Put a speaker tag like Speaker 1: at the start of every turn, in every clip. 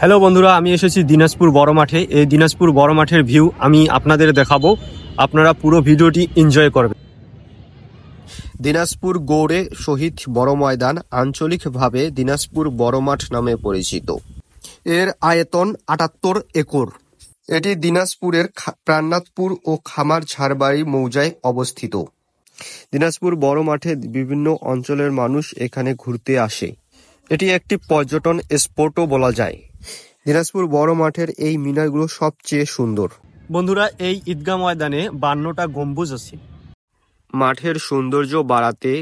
Speaker 1: Hello বন্ধুরা, আমি এসেছি দিনাজপুর বড় মাঠে। এই দিনাজপুর বড় মাঠের ভিউ আমি আপনাদের দেখাবো, আপনারা পুরো ভিডিওটি এনজয় করবেন।
Speaker 2: দিনাজপুর গৌড়ে শহীদ বড় ময়দান আঞ্চলিকভাবে দিনাজপুর বড় মাঠ নামে পরিচিত। এর আয়তন ৭৮ একর। এটি দিনাজপুরের প্রাণনাথপুর ও খামারঝাড়বাড়ি মৌজায় অবস্থিত। দিনাজপুর বড় মাঠে বিভিন্ন অঞ্চলের মানুষ এখানে ঘুরতে আসে। এটি একটি পর্যটন স্পটও বলা যায়। দিনাজপুর বড় মাঠের এই মিনারগুলো সবচেয়ে সুন্দর।
Speaker 1: বন্ধুরা, এই ঈদগাহ ময়দানে ৫২টা গম্বুজ আছে।
Speaker 2: মাঠের সৌন্দর্য বাড়াতে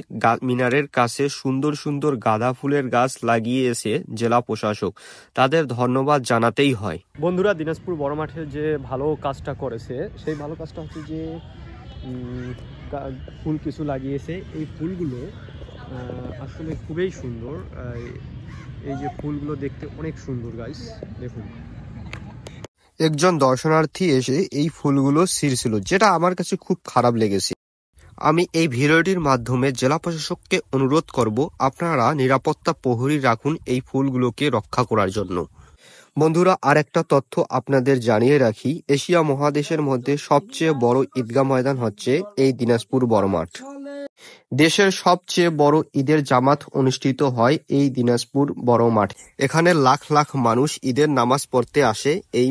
Speaker 2: মিনারের কাছে সুন্দর সুন্দর গাঁদা ফুলের গাছ লাগিয়েছে জেলা প্রশাসক। তাদের ধন্যবাদ জানাতেই হয়।
Speaker 1: বন্ধুরা, দিনাজপুর বড় মাঠে যে ভালো কাজটা করেছে, সেই ভালো কাজটা হচ্ছে যে ফুল কিছু লাগিয়েছে। এই ফুলগুলো আসলে খুবই সুন্দর। এই যে ফুলগুলো দেখতে অনেক সুন্দর গাইস, দেখুন।
Speaker 2: একজন দর্শনার্থী এসে এই ফুলগুলো ছিঁড়ছিল, যেটা আমার কাছে খুব খারাপ লেগেছে। আমি এই ভিডিওটির মাধ্যমে জেলা প্রশাসককে অনুরোধ করব, আপনারা নিরাপত্তা প্রহরী রাখুন এই ফুলগুলোকে রক্ষা করার জন্য। বন্ধুরা, আরেকটা তথ্য আপনাদের জানিয়ে রাখি, এশিয়া মহাদেশের মধ্যে সবচেয়ে বড় ঈদগাহ ময়দান হচ্ছে এই দিনাজপুর বড় মাঠ। দেশের সবচেয়ে বড় ঈদের জামাত অনুষ্ঠিত হয় এই দিনাজপুর বড় মাঠ। এখানে লাখ লাখ মানুষ ঈদের নামাজ পড়তে আসে এই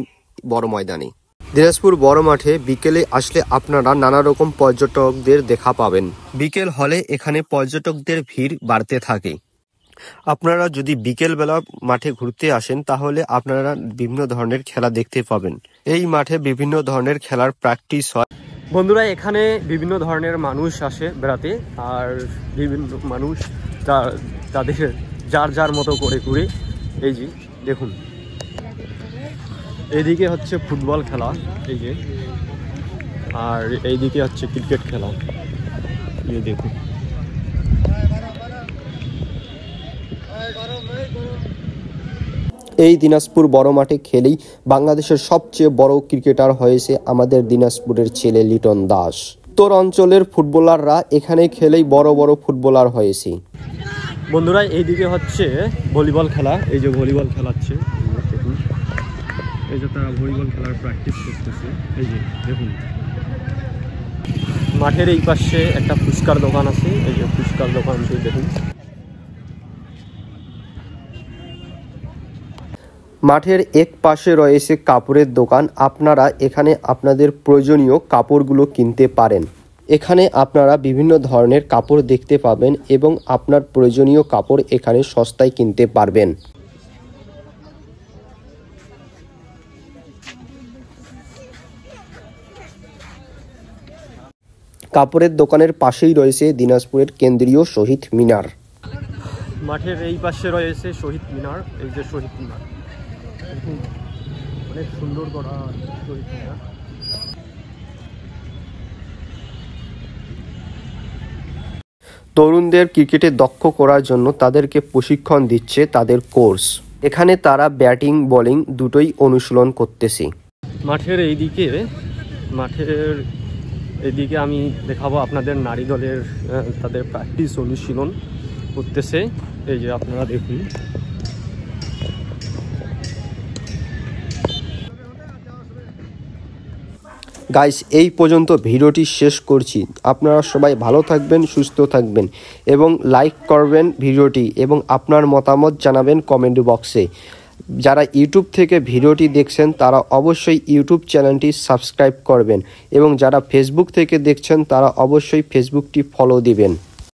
Speaker 2: বড় ময়দানে। দিনাজপুর বড় মাঠে বিকেলে আসলে আপনারা নানা রকম পর্যটকদের দেখা পাবেন। বিকেল হলে এখানে পর্যটকদের ভিড় বাড়তে থাকে। আপনারা যদি বিকেলবেলা মাঠে ঘুরতে আসেন তাহলে আপনারা বিভিন্ন ধরনের খেলা দেখতে পাবেন। এই মাঠে বিভিন্ন ধরনের খেলার প্র্যাকটিস হয়।
Speaker 1: বন্ধুরা, এখানে বিভিন্ন ধরনের মানুষ আসে বেড়াতে, আর বিভিন্ন মানুষ তাদের যার যার মতো করে ঘুরে। এই যে দেখুন, এইদিকে হচ্ছে ফুটবল খেলা, এই যে, আর এইদিকে হচ্ছে ক্রিকেট খেলা, এই দেখুন।
Speaker 2: এই দিনাজপুর বড় মাঠে খেলেই বাংলাদেশের সবচেয়ে বড় ক্রিকেটার হয়েছে আমাদের দিনাজপুরের ছেলে লিটন দাস। উত্তর অঞ্চলের ফুটবলাররা এখানে খেলেই বড় বড় ফুটবলার হয়েছে।
Speaker 1: বন্ধুরা, এইদিকে হচ্ছে ভলিবল খেলা, এই যে ভলিবল খেলাচ্ছে, দেখুন। এই যে তারা ভলিবল খেলার প্র্যাকটিস করতেছে, এই যে দেখুন। মাঠের এই পাশে একটা ফুচকার দোকান আছে, এই যে ফুচকার দোকানটি দেখুন।
Speaker 2: মাঠের এক পাশে রয়েছে কাপড়ের দোকান। আপনারা এখানে আপনাদের প্রয়োজনীয় কাপড়গুলো কিনতে পারেন। এখানে আপনারা বিভিন্ন ধরনের কাপড় দেখতে পাবেন এবং আপনার প্রয়োজনীয় কাপড় এখানে সস্তায় কিনতে পারবেন। কাপড়ের দোকানের পাশেই রয়েছে দিনাজপুরের কেন্দ্রীয় শহীদ মিনার।
Speaker 1: মাঠের এই পাশে রয়েছে শহীদ মিনার, এই যে শহীদ মিনার, অনেক সুন্দর করা শহীদ মিনার।
Speaker 2: তরুণদের ক্রিকেটে দক্ষ করার জন্য তাদেরকে প্রশিক্ষণ দিচ্ছে তাদের কোর্স। এখানে তারা ব্যাটিং বোলিং দুটোই অনুশীলন করতেছে।
Speaker 1: মাঠের এইদিকে আমি দেখাবো আপনাদের নারী দলের তাদের প্র্যাকটিস অনুশীলন করতেছে, এই যে আপনারা দেখুন।
Speaker 2: গাইস, এই পর্যন্ত ভিডিওটি শেষ করছি। আপনারা সবাই ভালো থাকবেন, সুস্থ থাকবেন এবং লাইক করবেন ভিডিওটি এবং আপনার মতামত জানাবেন কমেন্ট বক্সে। যারা ইউটিউব থেকে ভিডিওটি দেখছেন তারা অবশ্যই ইউটিউব চ্যানেলটি সাবস্ক্রাইব করবেন এবং যারা ফেসবুক থেকে দেখছেন তারা অবশ্যই ফেসবুকটি ফলো দিবেন।